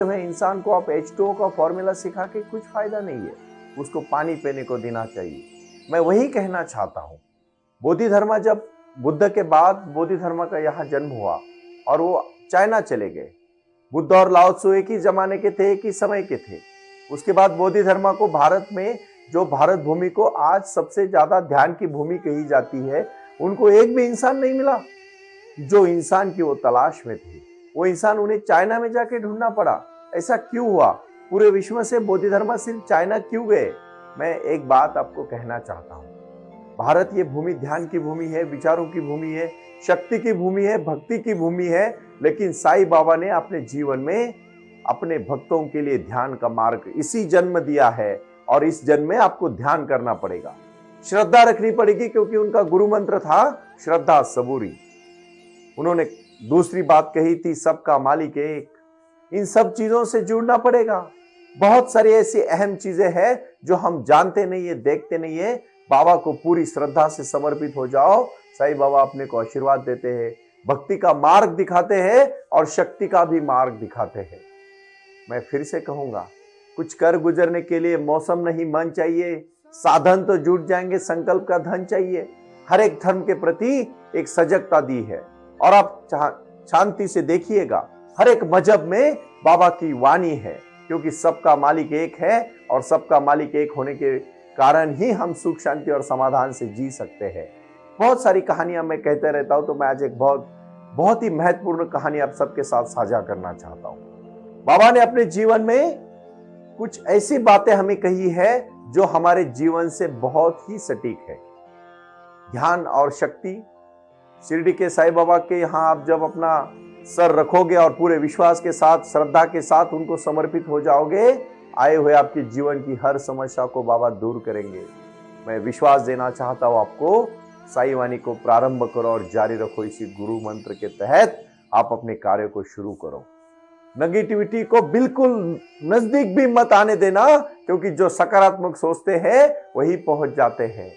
में इंसान को आप H2O का फॉर्मूला सिखा के कुछ फायदा नहीं है, उसको पानी पीने को देना चाहिए। मैं वही कहना चाहता हूँ। बोधि धर्म जब बुद्ध के बाद बोधि धर्म का यहाँ जन्म हुआ और वो चाइना चले गए। बुद्ध और लाओ त्सु एक ही जमाने के थे, एक ही समय के थे। उसके बाद बोधि धर्म को भारत में, जो भारत भूमि को आज सबसे ज्यादा ध्यान की भूमि कही जाती है, उनको एक भी इंसान नहीं मिला जो इंसान की वो तलाश में थे। वो इंसान उन्हें चाइना में जाके ढूंढना पड़ा। ऐसा क्यों हुआ? पूरे विश्व से बोधि धर्म सिर्फ चाइना क्यों गए? मैं एक बात आपको कहना चाहता हूँ। भारत ये भूमि ध्यान की भूमि है, विचारों की भूमि है, शक्ति की भूमि है, भक्ति की भूमि है। लेकिन साईं बाबा ने अपने जीवन में अपने भक्तों के लिए ध्यान का मार्ग इसी जन्म दिया है और इस जन्म में आपको ध्यान करना पड़ेगा, श्रद्धा रखनी पड़ेगी, क्योंकि उनका गुरु मंत्र था श्रद्धा सबूरी। उन्होंने दूसरी बात कही थी सबका मालिक एक। इन सब चीजों से जुड़ना पड़ेगा। बहुत सारी ऐसी अहम चीजें हैं जो हम जानते नहीं है, देखते नहीं है। बाबा को पूरी श्रद्धा से समर्पित हो जाओ, साईं बाबा अपने को आशीर्वाद देते हैं, भक्ति का मार्ग दिखाते हैं और शक्ति का भी मार्ग दिखाते हैं। मैं फिर से कहूंगा, कुछ कर गुजरने के लिए मौसम नहीं मन चाहिए, साधन तो जुट जाएंगे, संकल्प का धन चाहिए। हर एक धर्म के प्रति एक सजगता दी है और आप शांति से देखिएगा, हर एक मजहब में बाबा की वाणी है, क्योंकि सबका मालिक एक है और सबका मालिक एक होने के कारण ही हम सुख शांति और समाधान से जी सकते हैं। बहुत सारी कहानियां मैं कहते रहता हूं, तो मैं आज एक बहुत ही महत्वपूर्ण कहानी आप सबके साथ साझा करना चाहता हूं। बाबा ने अपने जीवन में कुछ ऐसी बातें हमें कही है जो हमारे जीवन से बहुत ही सटीक है। ध्यान और शक्ति, शिरडी के साईं बाबा के यहाँ आप जब अपना सर रखोगे और पूरे विश्वास के साथ, श्रद्धा के साथ उनको समर्पित हो जाओगे, आए हुए आपके जीवन की हर समस्या को बाबा दूर करेंगे। मैं विश्वास देना चाहता हूं आपको, साईं वाणी को प्रारंभ करो और जारी रखो। इसी गुरु मंत्र के तहत आप अपने कार्य को शुरू करो। नेगेटिविटी को बिल्कुल नजदीक भी मत आने देना, क्योंकि जो सकारात्मक सोचते हैं वही पहुंच जाते हैं।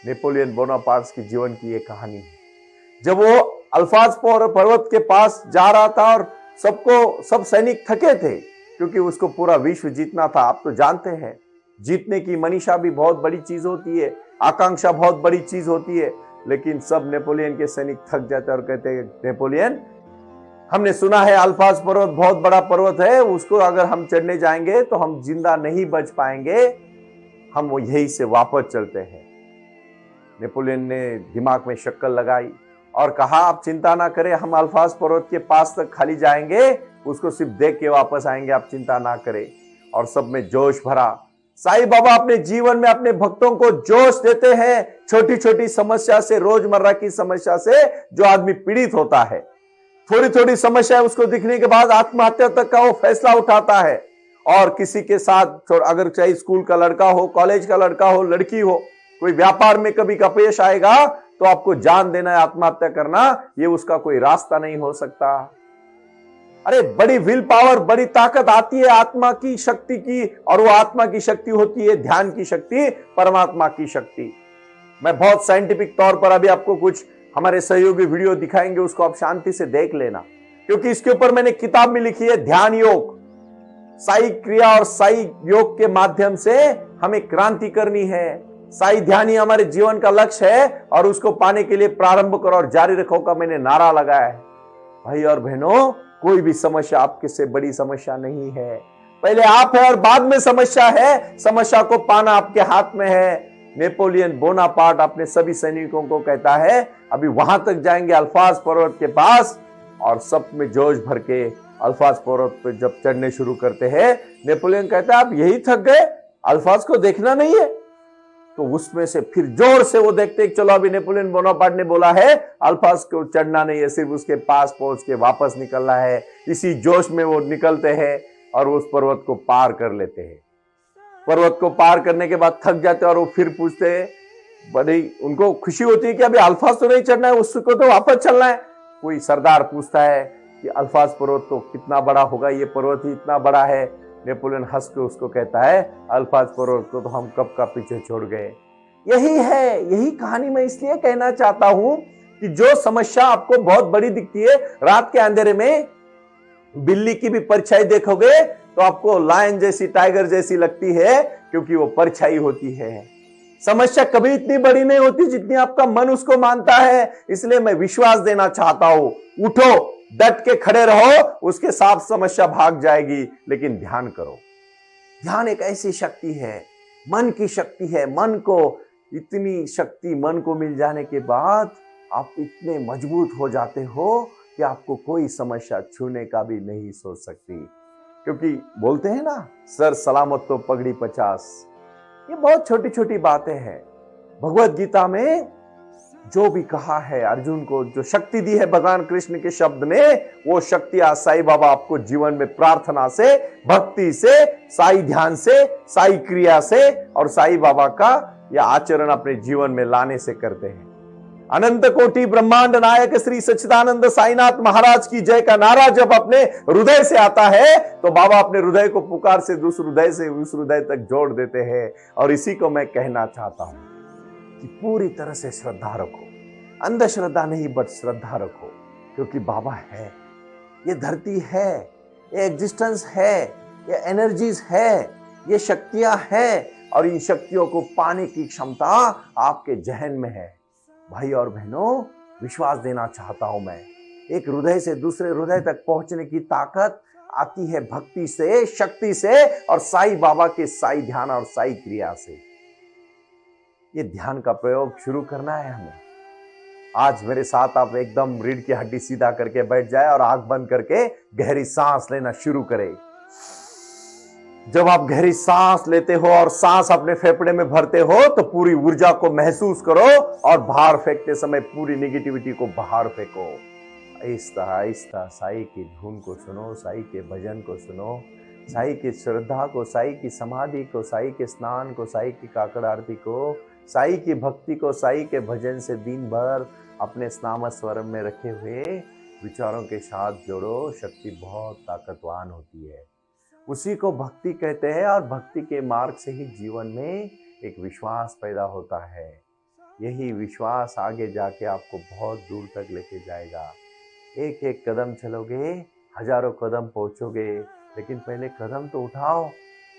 नेपोलियन बोनापार्ट की जीवन की एक कहानी है। जब वो अल्फाज पर्वत के पास जा रहा था और सब सैनिक थके थे, क्योंकि उसको पूरा विश्व जीतना था। आप तो जानते हैं, जीतने की मनीषा भी बहुत बड़ी चीज होती है, आकांक्षा बहुत बड़ी चीज होती है। लेकिन सब नेपोलियन के सैनिक थक जाते और कहते हैं, नेपोलियन, हमने सुना है अल्फाज पर्वत बहुत बड़ा पर्वत है, उसको अगर हम चढ़ने जाएंगे तो हम जिंदा नहीं बच पाएंगे, हम वो यहीं से वापस चलते हैं। नेपोलियन ने दिमाग में शक्कर लगाई और कहा, आप चिंता ना करें, हम अल्फाज पर्वत के पास तक खाली जाएंगे, उसको सिर्फ देख के वापस आएंगे, आप चिंता ना करें। और सब में जोश भरा। साईं बाबा अपने जीवन में अपने भक्तों को जोश देते हैं। छोटी छोटी समस्या से, रोजमर्रा की समस्या से जो आदमी पीड़ित होता है, थोड़ी थोड़ी समस्या उसको दिखने के बाद आत्महत्या तक का वो फैसला उठाता है। और किसी के साथ, अगर चाहे स्कूल का लड़का हो, कॉलेज का लड़का हो, लड़की हो, कोई व्यापार में कभी अपयश आएगा तो आपको जान देना है, आत्महत्या करना, ये उसका कोई रास्ता नहीं हो सकता। अरे बड़ी विल पावर, बड़ी ताकत आती है आत्मा की शक्ति की, और वो आत्मा की शक्ति होती है ध्यान की शक्ति, परमात्मा की शक्ति। मैं बहुत साइंटिफिक तौर पर अभी आपको कुछ हमारे सहयोगी वीडियो दिखाएंगे, उसको आप शांति से देख लेना, क्योंकि इसके ऊपर मैंने किताब में लिखी है ध्यान योग। साई क्रिया और साई योग के माध्यम से हमें क्रांति करनी है। साई ध्यान ही हमारे जीवन का लक्ष्य है और उसको पाने के लिए प्रारंभ करो और जारी रखो का मैंने नारा लगाया है। भाई और बहनों, कोई भी समस्या आपके से बड़ी समस्या नहीं है। पहले आप है और बाद में समस्या है। समस्या को पाना आपके हाथ में है। नेपोलियन बोनापार्ट अपने सभी सैनिकों को कहता है, अभी वहां तक जाएंगे अल्फाज पर्वत के पास, और सब में जोश भर के अल्फाज पर्वत पे जब चढ़ने शुरू करते हैं, नेपोलियन कहता है, आप यही थक गए, अल्फाज को देखना नहीं है? तो उसमें से फिर जोर से वो देखते, चलो अभी नेपोलियन बोनापार्ट ने बोला है अल्फाज को चढ़ना नहीं है, सिर्फ उसके पास पहुंच के वापस निकलना है। इसी जोश में वो निकलते हैं और उस पर्वत को पार कर लेते हैं। पर्वत को पार करने के बाद थक जाते हैं और वो फिर पूछते हैं, बड़ी उनको खुशी होती है कि अभी अल्फाज तो नहीं चढ़ना है, उसको तो वापस चलना है। कोई सरदार पूछता है कि अल्फाज पर्वत तो कितना बड़ा होगा, ये पर्वत ही इतना बड़ा है। नेपोलियन हंस के उसको कहता है, अल्फाज पर्वत को तो हम कब का पीछे छोड़ गए। यही है, यही कहानी मैं इसलिए कहना चाहता हूं कि जो समस्या आपको बहुत बड़ी दिखती है रात के अंधेरे में, बिल्ली की भी परछाई देखोगे तो आपको लायन जैसी, टाइगर जैसी लगती है, क्योंकि वो परछाई होती है। समस्या कभी इतनी बड़ी नहीं होती जितनी आपका मन उसको मानता है। इसलिए मैं विश्वास देना चाहता हूं, उठो, डट के खड़े रहो, उसके साथ समस्या भाग जाएगी। लेकिन ध्यान करो। ध्यान एक ऐसी शक्ति है, मन की शक्ति है। मन को इतनी शक्ति मन को मिल जाने के बाद आप इतने मजबूत हो जाते हो कि आपको कोई समस्या छूने का भी नहीं सोच सकती। क्योंकि बोलते हैं ना, सर सलामत तो पगड़ी 50। ये बहुत छोटी छोटी बातें हैं। भगवत गीता में जो भी कहा है, अर्जुन को जो शक्ति दी है भगवान कृष्ण के शब्द में, वो शक्ति आज साईं बाबा आपको जीवन में प्रार्थना से, भक्ति से, साईं ध्यान से, साईं क्रिया से और साईं बाबा का यह आचरण अपने जीवन में लाने से करते हैं। अनंत कोटि ब्रह्मांड नायक श्री सच्चिदानंद साईनाथ महाराज की जय का नारा जब अपने हृदय से आता है तो बाबा अपने हृदय को पुकार से उस हृदय से उस हृदय तक जोड़ देते हैं। और इसी को मैं कहना चाहता हूं कि पूरी तरह से श्रद्धा रखो, अंधश्रद्धा नहीं बट श्रद्धा रखो। क्योंकि बाबा है, ये धरती है, ये एग्जिस्टेंस है, ये एनर्जीज है, ये शक्तियां हैं और इन शक्तियों को पाने की क्षमता आपके जहन में है। भाई और बहनों, विश्वास देना चाहता हूं मैं, एक हृदय से दूसरे हृदय तक पहुंचने की ताकत आती है भक्ति से, शक्ति से और साईं बाबा के साईं ध्यान और साईं क्रिया से। ये ध्यान का प्रयोग शुरू करना है हमें। आज मेरे साथ आप एकदम रीढ़ की हड्डी सीधा करके बैठ जाए और आंख बंद करके गहरी सांस लेना शुरू करें। जब आप गहरी सांस लेते हो और सांस अपने फेफड़े में भरते हो तो पूरी ऊर्जा को महसूस करो और बाहर फेंकते समय पूरी नेगेटिविटी को बाहर फेंको। आहिस्ता आहिस्ता साईं की धुन को सुनो, साईं के भजन को सुनो, साईं की श्रद्धा को, साईं की समाधि को, साईं के स्नान को, साईं की काकड़ आरती को, साईं की भक्ति को, साईं के भजन से दिन भर अपने स्नाम स्वर में रखे हुए विचारों के साथ जोड़ो। शक्ति बहुत ताकतवान होती है, उसी को भक्ति कहते हैं और भक्ति के मार्ग से ही जीवन में एक विश्वास पैदा होता है। यही विश्वास आगे जाके आपको बहुत दूर तक लेके जाएगा। एक एक कदम चलोगे, हजारों कदम पहुंचोगे, लेकिन पहले कदम तो उठाओ,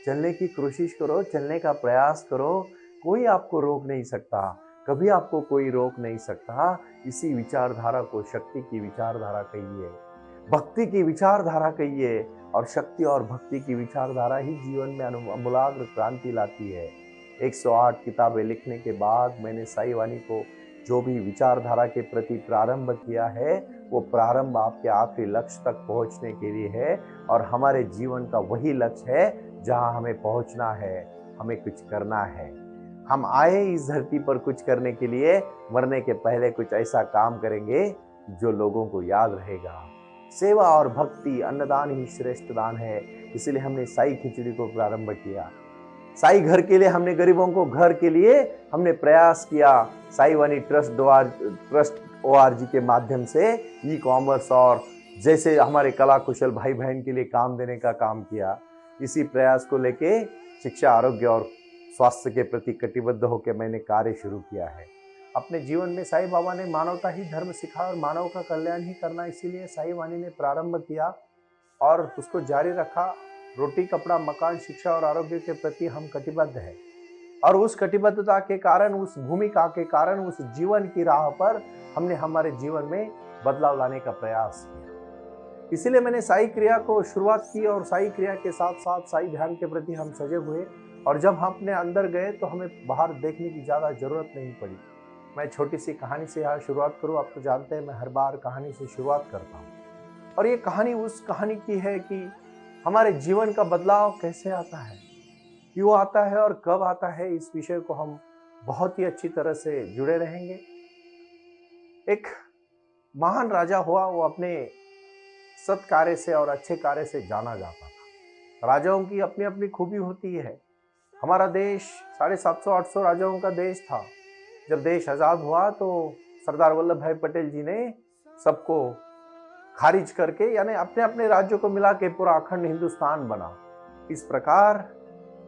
चलने की कोशिश करो, चलने का प्रयास करो। कोई आपको रोक नहीं सकता, कभी आपको कोई रोक नहीं सकता। इसी विचारधारा को शक्ति की विचारधारा कहिए, भक्ति की विचारधारा कहिए और शक्ति और भक्ति की विचारधारा ही जीवन में अमूलाग्र क्रांति लाती है। 108 किताबें लिखने के बाद मैंने साईं वाणी को जो भी विचारधारा के प्रति प्रारंभ किया है, वो प्रारंभ आपके आखिरी लक्ष्य तक पहुंचने के लिए है। और हमारे जीवन का वही लक्ष्य है जहां हमें पहुंचना है, हमें कुछ करना है। हम आए इस धरती पर कुछ करने के लिए, मरने के पहले कुछ ऐसा काम करेंगे जो लोगों को याद रहेगा। सेवा और भक्ति, अन्नदान ही श्रेष्ठ दान है। इसलिए हमने साईं खिचड़ी को प्रारंभ किया। साईं घर के लिए हमने गरीबों को घर के लिए हमने प्रयास किया। साईं वाणी ट्रस्ट ORG के माध्यम से ई-कॉमर्स और जैसे हमारे कला कुशल भाई बहन के लिए काम देने का काम किया। इसी प्रयास को लेके शिक्षा, आरोग्य और स्वास्थ्य के प्रति कटिबद्ध होकर मैंने कार्य शुरू किया है। अपने जीवन में साईं बाबा ने मानवता ही धर्म सिखाया और मानव का कल्याण ही करना, इसीलिए साईं वाणी ने प्रारंभ किया और उसको जारी रखा। रोटी, कपड़ा, मकान, शिक्षा और आरोग्य के प्रति हम कटिबद्ध हैं और उस कटिबद्धता के कारण, उस भूमिका के कारण, उस जीवन की राह पर हमने हमारे जीवन में बदलाव लाने का प्रयास किया। इसीलिए मैंने साईं क्रिया को शुरुआत की और साईं क्रिया के साथ साथ साईं ध्यान के प्रति हम सजग हुए। और जब हम अपने अंदर गए तो हमें बाहर देखने की ज़्यादा जरूरत नहीं पड़ी। मैं छोटी सी कहानी से यहाँ शुरुआत करूँ। आप तो जानते हैं मैं हर बार कहानी से शुरुआत करता हूँ और ये कहानी उस कहानी की है कि हमारे जीवन का बदलाव कैसे आता है, क्यों आता है और कब आता है। इस विषय को हम बहुत ही अच्छी तरह से जुड़े रहेंगे। एक महान राजा हुआ, वो अपने सत् कार्य से और अच्छे कार्य से जाना जाता था। राजाओं की अपनी अपनी खूबी होती है। हमारा देश 750-800 राजाओं का देश था। जब देश आज़ाद हुआ तो सरदार वल्लभ भाई पटेल जी ने सबको खारिज करके, यानी अपने अपने राज्यों को मिला के पूरा अखंड हिंदुस्तान बना। इस प्रकार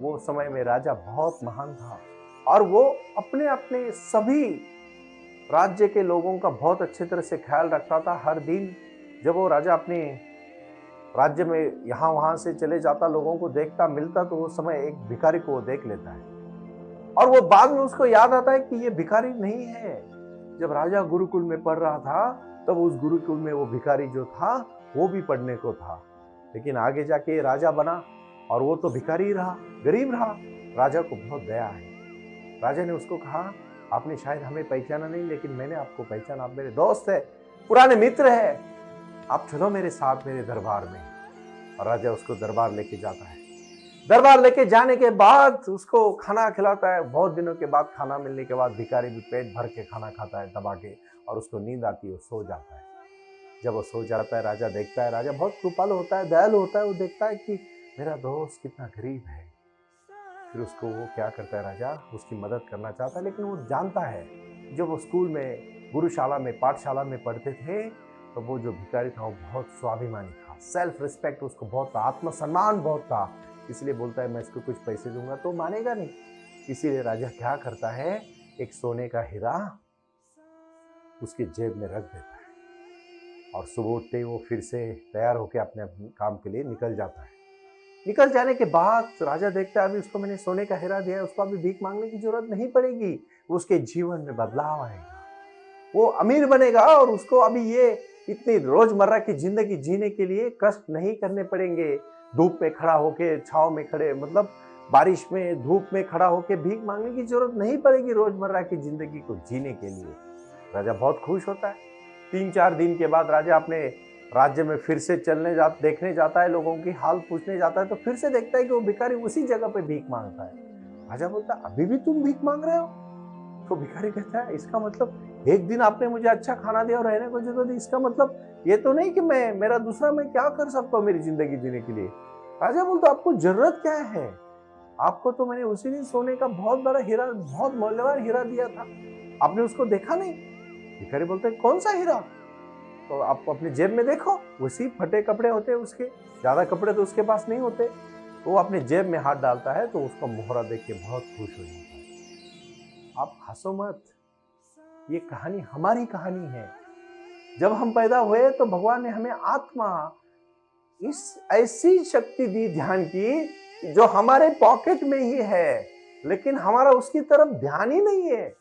वो समय में राजा बहुत महान था और वो अपने अपने सभी राज्य के लोगों का बहुत अच्छे तरह से ख्याल रखता था। हर दिन जब वो राजा अपने राज्य में यहाँ वहां से चले जाता, लोगों को देखता मिलता, तो उस समय एक भिखारी को वो देख लेता है और वो बाद में उसको याद आता है कि ये भिखारी नहीं है। जब राजा गुरुकुल में पढ़ रहा था तब उस गुरुकुल में वो भिखारी जो था वो भी पढ़ने को था, लेकिन आगे जाके राजा बना और वो तो भिखारी रहा, गरीब रहा। राजा को बहुत दया है। राजा ने उसको कहा, आपने शायद हमें पहचाना नहीं, लेकिन मैंने आपको पहचाना, आप मेरे दोस्त है, पुराने मित्र है, आप चलो मेरे साथ मेरे दरबार में। और राजा उसको दरबार लेके जाता है। दरबार लेके जाने के बाद उसको खाना खिलाता है। बहुत दिनों के बाद खाना मिलने के बाद भिखारी भी पेट भर के खाना खाता है दबा के, और उसको नींद आती है, सो जाता है। जब वो सो जाता है, राजा देखता है, राजा बहुत कृपालु होता है, दयालु होता है, वो देखता है कि मेरा दोस्त कितना गरीब है। फिर उसको वो क्या करता है, राजा उसकी मदद करना चाहता है, लेकिन वो जानता है जब वो स्कूल में, गुरुशाला में, पाठशाला में पढ़ते थे तो वो जो भिखारी था वो बहुत स्वाभिमानी था, सेल्फ रिस्पेक्ट उसको बहुत था, आत्मसम्मान बहुत था, इसलिए बोलता है मैं इसको कुछ पैसे दूंगा तो मानेगा नहीं। इसीलिए राजा क्या करता है, एक सोने का हीरा उसकी जेब में रख देता है और सुबह उठते ही वो फिर से तैयार होकर अपने काम के लिए निकल जाता है। निकल जाने के बाद राजा देखता है अभी उसको मैंने सोने का हीरा दिया है, उसको अभी भीख मांगने की जरूरत नहीं पड़ेगी, उसके जीवन में बदलाव आएगा, वो अमीर बनेगा और उसको अभी ये इतनी रोजमर्रा की जिंदगी जीने के लिए कष्ट नहीं करने पड़ेंगे। धूप में खड़ा होके, छाव में खड़े, मतलब बारिश में, धूप में खड़ा होके भीख मांगने की जरूरत नहीं पड़ेगी रोजमर्रा की जिंदगी को जीने के लिए। राजा बहुत खुश होता है। 3-4 दिन के बाद राजा अपने राज्य में फिर से देखने जाता है, लोगों की हाल पूछने जाता है, तो फिर से देखता है कि वो भिखारी उसी जगह पे भीख मांगता है। राजा बोलता है अभी भी तुम भीख मांग रहे हो? तो भिखारी कहता है इसका मतलब एक दिन आपने मुझे अच्छा खाना दिया और रहने को जगह दी, इसका मतलब ये तो नहीं कि मैं दूसरा मैं क्या कर सकता हूँ मेरी जिंदगी जीने के लिए। राजा बोलता आपको जरूरत क्या है, आपको तो मैंने उसी दिन सोने का बहुत बड़ा हीरा, बहुत मूल्यवान हीरा दिया था, आपने उसको देखा नहीं? भिखारी बोलते हैं कौन सा हीरा? तो आप अपने जेब में देखो, उसी फटे कपड़े होते हैं उसके, ज्यादा कपड़े तो उसके पास नहीं होते। तो वो अपने जेब में हाथ डालता है तो उसका मोहरा देख के बहुत खुश हो जाता है। आप हंसो मत, ये कहानी हमारी कहानी है। जब हम पैदा हुए तो भगवान ने हमें आत्मा, इस ऐसी शक्ति दी ध्यान की जो हमारे पॉकेट में ही है, लेकिन हमारा उसकी तरफ ध्यान ही नहीं है।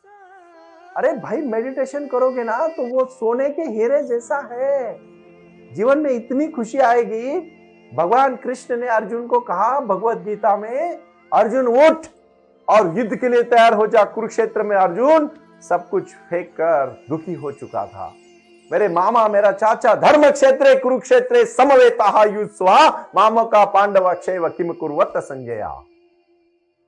अरे भाई मेडिटेशन करोगे ना तो वो सोने के हीरे जैसा है, जीवन में इतनी खुशी आएगी। भगवान कृष्ण ने अर्जुन को कहा भगवत गीता में, अर्जुन उठ और युद्ध के लिए तैयार हो जा। कुरुक्षेत्र में अर्जुन सब कुछ फेंक कर दुखी हो चुका था। मेरे मामा, मेरा चाचा, धर्म क्षेत्रे कुरुक्षेत्रे समवेता युत्स्वा मामका पांडव अक्षय किम कुर्वत संजया।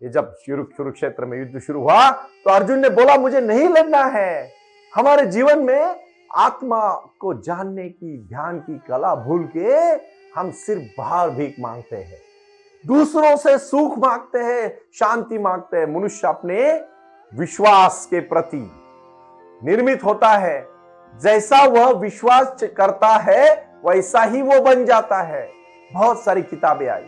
ये जब कुरुक्षेत्र में युद्ध शुरू हुआ तो अर्जुन ने बोला मुझे नहीं लड़ना है। हमारे जीवन में आत्मा को जानने की, ध्यान की कला भूल के हम सिर्फ बाहर भीख मांगते हैं, दूसरों से सुख मांगते हैं, शांति मांगते हैं। मनुष्य अपने विश्वास के प्रति निर्मित होता है, जैसा वह विश्वास करता है वैसा ही वो बन जाता है। बहुत सारी किताबें आई,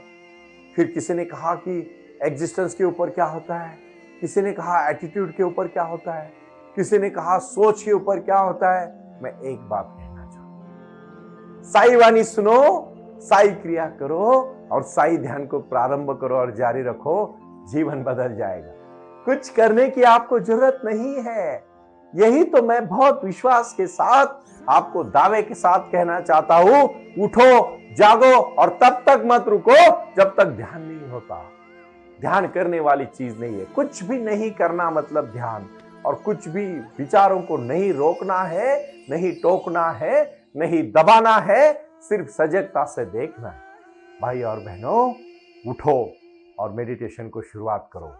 फिर किसी ने कहा कि एग्जिस्टेंस के ऊपर क्या होता है, किसी ने कहा एटीट्यूड के ऊपर क्या होता है, किसी ने कहा सोच के ऊपर क्या होता है। मैं एक बात कहना चाहूं, साई वाणी सुनो, साई क्रिया करो और साई ध्यान को प्रारंभ करो और जारी रखो, जीवन बदल जाएगा। कुछ करने की आपको जरूरत नहीं है। यही तो मैं बहुत विश्वास के साथ आपको दावे के साथ कहना चाहता हूं, उठो, जागो और तब तक मत रुको जब तक ध्यान नहीं होता। ध्यान करने वाली चीज नहीं है, कुछ भी नहीं करना मतलब ध्यान। और कुछ भी विचारों को नहीं रोकना है, नहीं टोकना है, नहीं दबाना है, सिर्फ सजगता से देखना है। भाई और बहनों, उठो और मेडिटेशन को शुरुआत करो।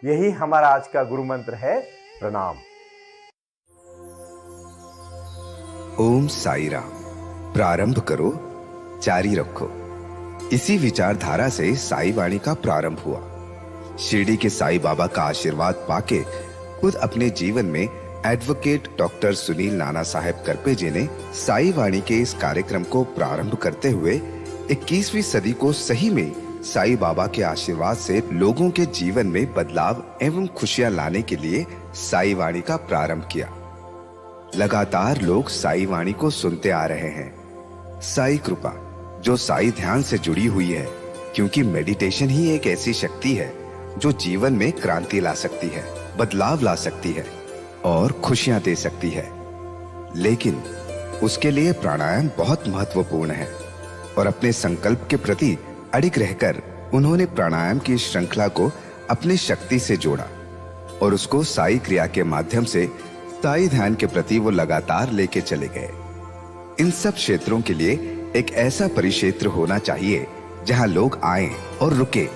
यही हमारा आज का गुरु मंत्र है। प्रणाम। ओम साई राम। प्रारंभ करो, जारी रखो। इसी विचारधारा से साई वाणी का प्रारंभ हुआ। शिरडी के साई बाबा का आशीर्वाद पाके खुद अपने जीवन में एडवोकेट डॉक्टर सुनील नाना साहेब करपेजे ने साई वाणी के इस कार्यक्रम को प्रारंभ करते हुए 21वीं सदी को सही में साई बाबा के आशीर्वाद से लोगों के जीवन में बदलाव एवं खुशियां लाने के लिए साई वाणी का प्रारंभ किया। लगातार लोग साई वाणी को सुनते आ रहे हैं। साई कृपा, जो साई ध्यान से जुड़ी हुई है, क्योंकि मेडिटेशन ही एक ऐसी शक्ति है जो जीवन में क्रांति ला सकती है, बदलाव ला सकती है और खुशियां दे सकती है। लेकिन उसके लिए प्राणायाम बहुत महत्वपूर्ण है और अपने संकल्प के प्रति अडिग रहकर उन्होंने प्राणायाम की श्रृंखला को अपनी शक्ति से जोड़ा और उसको साई क्रिया के माध्यम से साई ध्यान के प्रति वो लगातार लेके चले गए। इन सब क्षेत्रों के लिए एक ऐसा परिक्षेत्र होना चाहिए जहां लोग आए और रुके।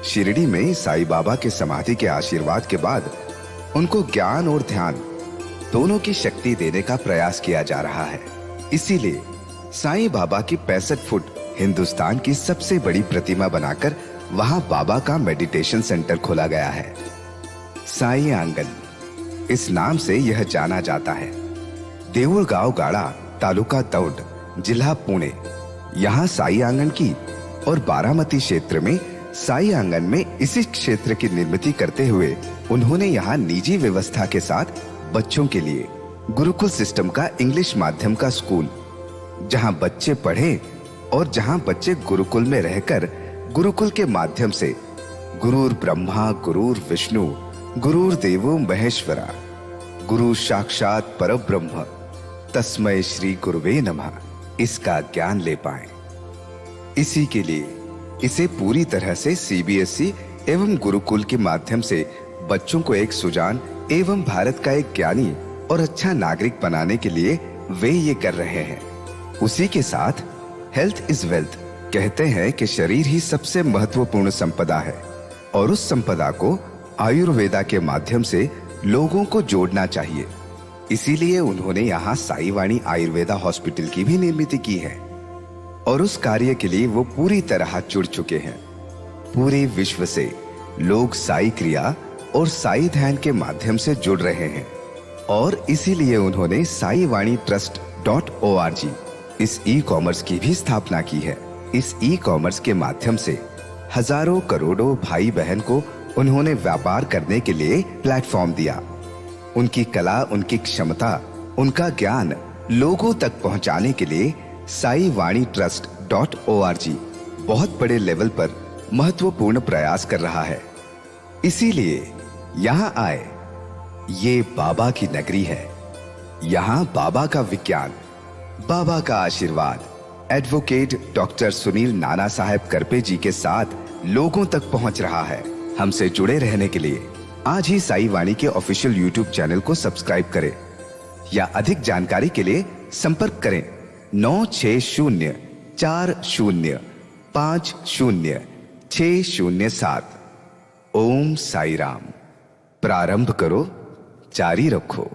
शिरडी में साईं बाबा के समाधि के आशीर्वाद के बाद उनको ज्ञान और ध्यान दोनों की शक्ति देने का प्रयास किया जा रहा है। इसीलिए साईं बाबा की 65 फुट हिंदुस्तान की सबसे बड़ी प्रतिमा बनाकर वहां बाबा का मेडिटेशन सेंटर खोला गया है। साई आंगन इस नाम से यह जाना जाता है। देऊळगाव गाड़ा, तालुका दौंड, जिला पुणे, यहाँ साई आंगन की और बारामती क्षेत्र में साई आंगन में इसी क्षेत्र की निर्मित करते हुए उन्होंने यहाँ निजी व्यवस्था के साथ बच्चों के लिए गुरुकुल सिस्टम का इंग्लिश माध्यम का स्कूल, जहाँ बच्चे पढ़े और जहाँ बच्चे गुरुकुल में रहकर गुरुकुल के माध्यम से गुरुर ब्रह्मा गुरुर विष्णु गुरुर देवो महेश्वरा गुरु साक्षात परब्रह्म तस्मै श्री गुरुवे नमः इसका ज्ञान ले पाए। इसी के लिए इसे पूरी तरह से सीबीएसई एवं गुरुकुल के माध्यम से बच्चों को एक सुजान एवं भारत का एक ज्ञानी और अच्छा नागरिक बनाने के लिए वे ये कर रहे हैं। उसी के साथ हेल्थ इज वेल्थ कहते हैं कि शरीर ही सबसे महत्वपूर्ण संपदा है और उस संपदा को आयुर्वेदा के माध्यम से लोगों को जोड़ना चाहिए। इसीलिए उन्होंने यहाँ साई वाणी आयुर्वेदा हॉस्पिटल की भी निर्मित की है और उस कार्य के लिए वो पूरी तरह जुड़ चुके हैं। पूरे विश्व से लोग साई क्रिया और साई ध्यान के माध्यम से जुड़ रहे हैं और इसीलिए उन्होंने साई वाणी trust.org इस ई कॉमर्स की भी स्थापना की है। इस ई कॉमर्स के माध्यम से हजारों करोड़ों भाई बहन को उन्होंने व्यापार करने के लिए प्लेटफॉर्म दिया। उनकी कला, उनकी क्षमता, उनका ज्ञान लोगों तक पहुंचाने के लिए साई वाणी trust.org बहुत बड़े लेवल पर महत्वपूर्ण प्रयास कर रहा है। इसीलिए यहाँ आए। ये बाबा की नगरी है। यहाँ बाबा का विज्ञान, बाबा का आशीर्वाद एडवोकेट डॉक्टर सुनील नाना साहब करपे जी के साथ लोगों तक पहुंच रहा है। हमसे जुड़े रहने के लिए आज ही साई वाणी के ऑफिशियल यूट्यूब चैनल को सब्सक्राइब करें या अधिक जानकारी के लिए संपर्क करें 9604050607। ओम साई राम। प्रारंभ करो, जारी रखो।